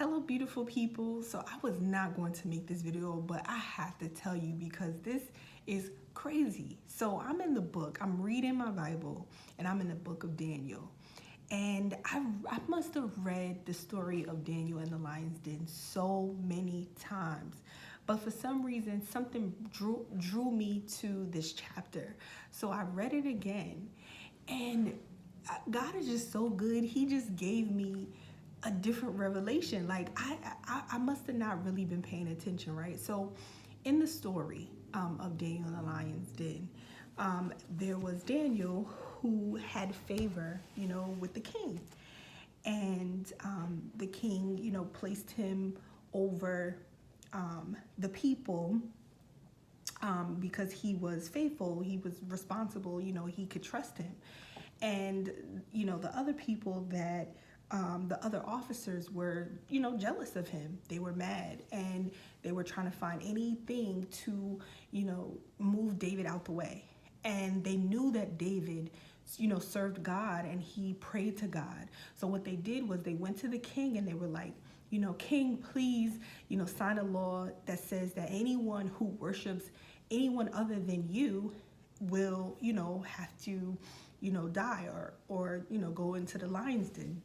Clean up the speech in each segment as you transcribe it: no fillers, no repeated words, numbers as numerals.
Hello, beautiful people. So I was not going to make this video, but I have to tell you because this is crazy. So I'm in the book, I'm reading my Bible, and I'm in the book of Daniel. And I must have read the story of Daniel and the lion's den so many times. But for some reason, something drew me to this chapter. So I read it again. And God is just so good. He just gave me a different revelation. Like I must have not really been paying attention, right? So in the story of Daniel and the lion's den, there was Daniel who had favor, with the king. And the king, placed him over the people because he was faithful, he was responsible, he could trust him. And, the other people that the other officers were, jealous of him. They were mad and they were trying to find anything to, move David out the way. And they knew that David, served God and he prayed to God. So what they did was they went to the king and they were like, King, please, sign a law that says that anyone who worships anyone other than you will, have to, die or go into the lion's den.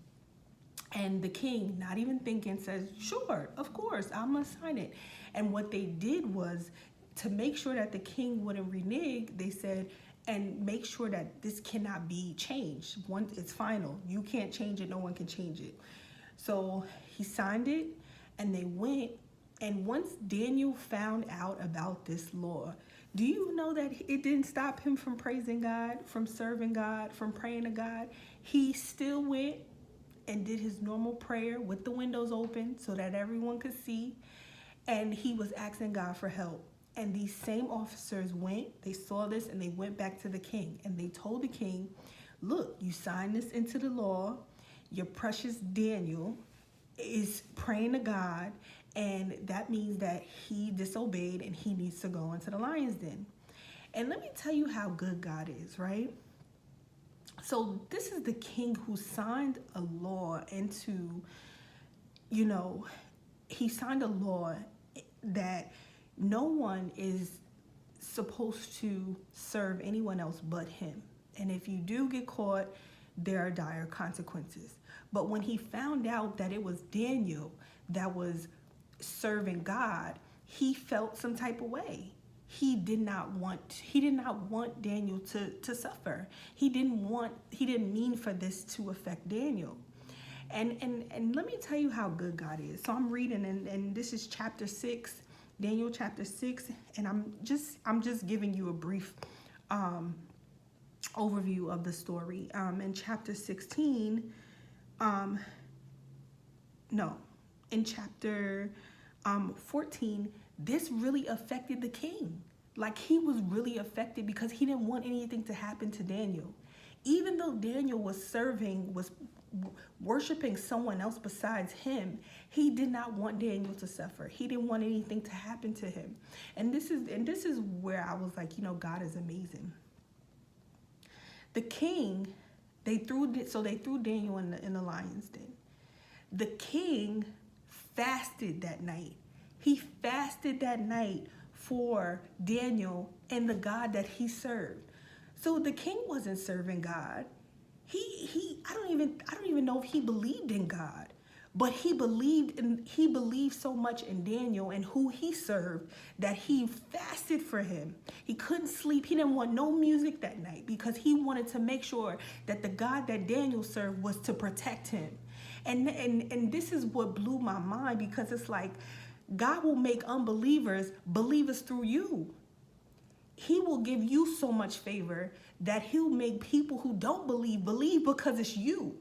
And the king, not even thinking, says, sure, of course, I'm gonna sign it. And what they did was, to make sure that the king wouldn't renege, they said, and make sure that this cannot be changed. Once it's final, you can't change it, no one can change it. So he signed it and they went. And once Daniel found out about this law, do you know that it didn't stop him from praising God, from serving God, from praying to God? He still went and did his normal prayer with the windows open so that everyone could see. And he was asking God for help. And these same officers went, they saw this, and they went back to the king. And they told the king, look, you signed this into the law. Your precious Daniel is praying to God. And that means that he disobeyed and he needs to go into the lion's den. And let me tell you how good God is, right? So this is the king who signed a law into, he signed a law that no one is supposed to serve anyone else but him. And if you do get caught, there are dire consequences. But when he found out that it was Daniel that was serving God, he felt some type of way. He did not want Daniel to suffer. He didn't mean for this to affect Daniel. And let me tell you how good God is. So I'm reading, and this is chapter 6, Daniel chapter 6, and I'm just giving you a brief overview of the story. In chapter 16, in chapter 14, this really affected the king. Like, he was really affected because he didn't want anything to happen to Daniel. Even though Daniel was worshiping someone else besides him, he did not want Daniel to suffer. He didn't want anything to happen to him. And this is where I was like, God is amazing. The king, they threw Daniel in the lion's den. The king fasted that night. He fasted that night for Daniel and the God that he served. So the king wasn't serving God. I don't even know if he believed in God, but he believed so much in Daniel and who he served that he fasted for him. He couldn't sleep. He didn't want no music that night because he wanted to make sure that the God that Daniel served was to protect him. And this is what blew my mind, because it's like, God will make unbelievers believers through you. He will give you so much favor that he'll make people who don't believe because it's you.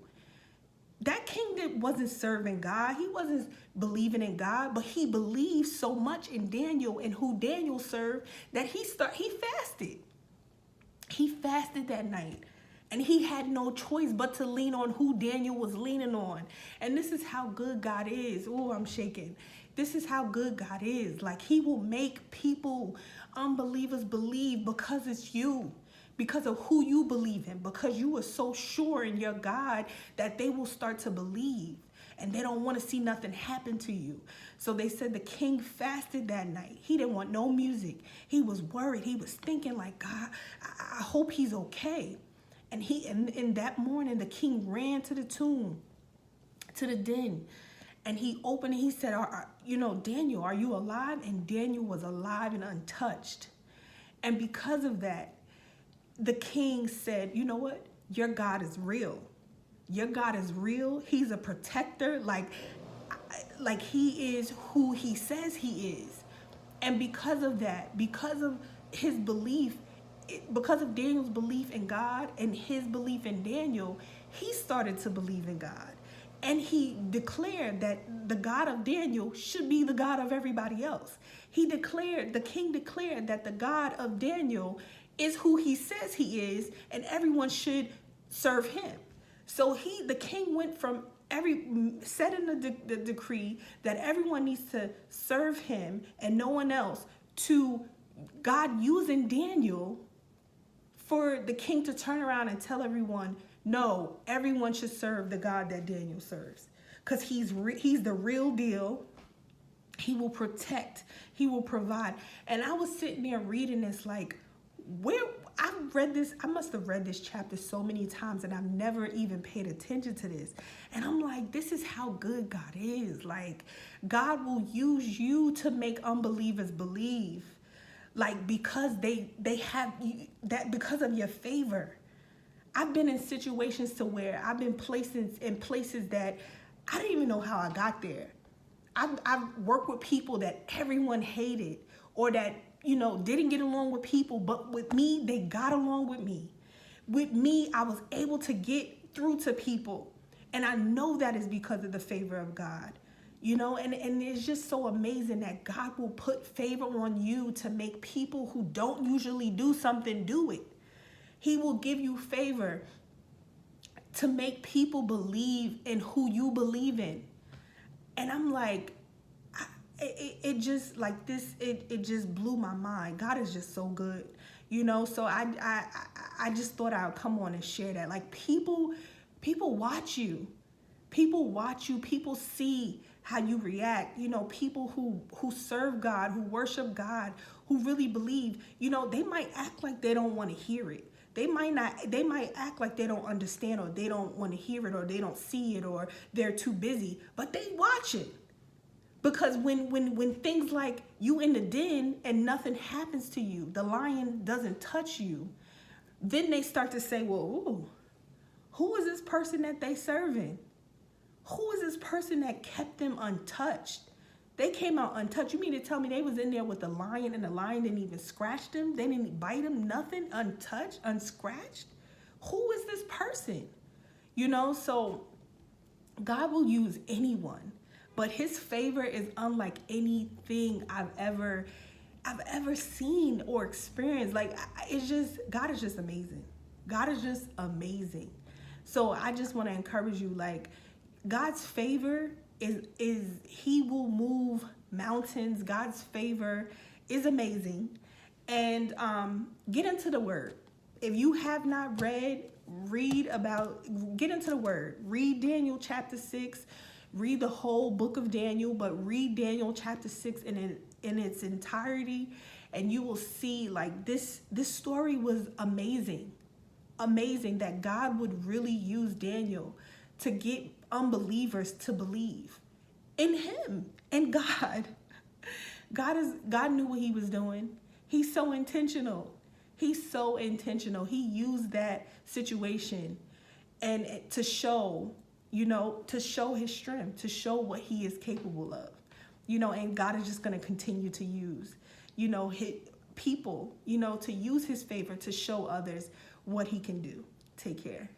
That king wasn't serving God. He wasn't believing in God, but he believed so much in Daniel and who Daniel served that he fasted. He fasted that night. And he had no choice but to lean on who Daniel was leaning on. And this is how good God is. Oh, I'm shaking. This is how good God is. Like, he will make people, unbelievers, believe because it's you. Because of who you believe in. Because you are so sure in your God that they will start to believe. and they don't want to see nothing happen to you. So they said the king fasted that night. He didn't want no music. He was worried. He was thinking like, God, I hope he's okay. And in that morning, the king ran to the tomb, to the den, and he opened it. He said, Daniel, are you alive? And Daniel was alive and untouched. And because of that, the king said, you know what? Your God is real. Your God is real. He's a protector. Like he is who he says he is. And because of that, because of his belief, because of Daniel's belief in God and his belief in Daniel, he started to believe in God. And he declared that the God of Daniel should be the God of everybody else. The king declared that the God of Daniel is who he says he is, and everyone should serve him. So the king went from setting the decree that everyone needs to serve him and no one else, to God using Daniel for the king to turn around and tell everyone, no, everyone should serve the God that Daniel serves, because he's the real deal. He will protect. He will provide. And I was sitting there reading this like, I must have read this chapter so many times, and I've never even paid attention to this. And I'm like, this is how good God is. Like, God will use you to make unbelievers believe. Like, because they have that, because of your favor. I've been in situations to where I've been placed in places that I didn't even know how I got there. I've worked with people that everyone hated, or that, didn't get along with people, but with me, they got along with me. With me, I was able to get through to people. And I know that is because of the favor of God. And it's just so amazing that God will put favor on you to make people who don't usually do something do it. He will give you favor to make people believe in who you believe in. And I'm like, it just like this, it just blew my mind. God is just so good, so I just thought I would come on and share that. Like, people watch you. People watch you. People see how you react. People who serve God, who worship God, who really believe, they might act like they don't want to hear it. They might act like they don't understand, or they don't want to hear it, or they don't see it, or they're too busy, but they watch it. Because when things like you in the den and nothing happens to you, the lion doesn't touch you, then they start to say, well, ooh, who is this person that they serving? Who is this person that kept them untouched? They came out untouched. You mean to tell me they was in there with the lion, and the lion didn't even scratch them? They didn't bite them, nothing, untouched, unscratched? Who is this person? So God will use anyone, but his favor is unlike anything I've ever seen or experienced. Like, God is just amazing. God is just amazing. So I just want to encourage you, like, God's favor is he will move mountains. God's favor is amazing. And get into the word. If you have not get into the word. Read Daniel chapter 6. Read the whole book of Daniel, but read Daniel chapter 6 in its entirety, and you will see, like, this story was amazing. Amazing that God would really use Daniel to get unbelievers to believe in him and God. God knew what he was doing. He's so intentional. He's so intentional. He used that situation and to show his strength, to show what he is capable of, and God is just going to continue to use, his people, to use his favor to show others what he can do. Take care.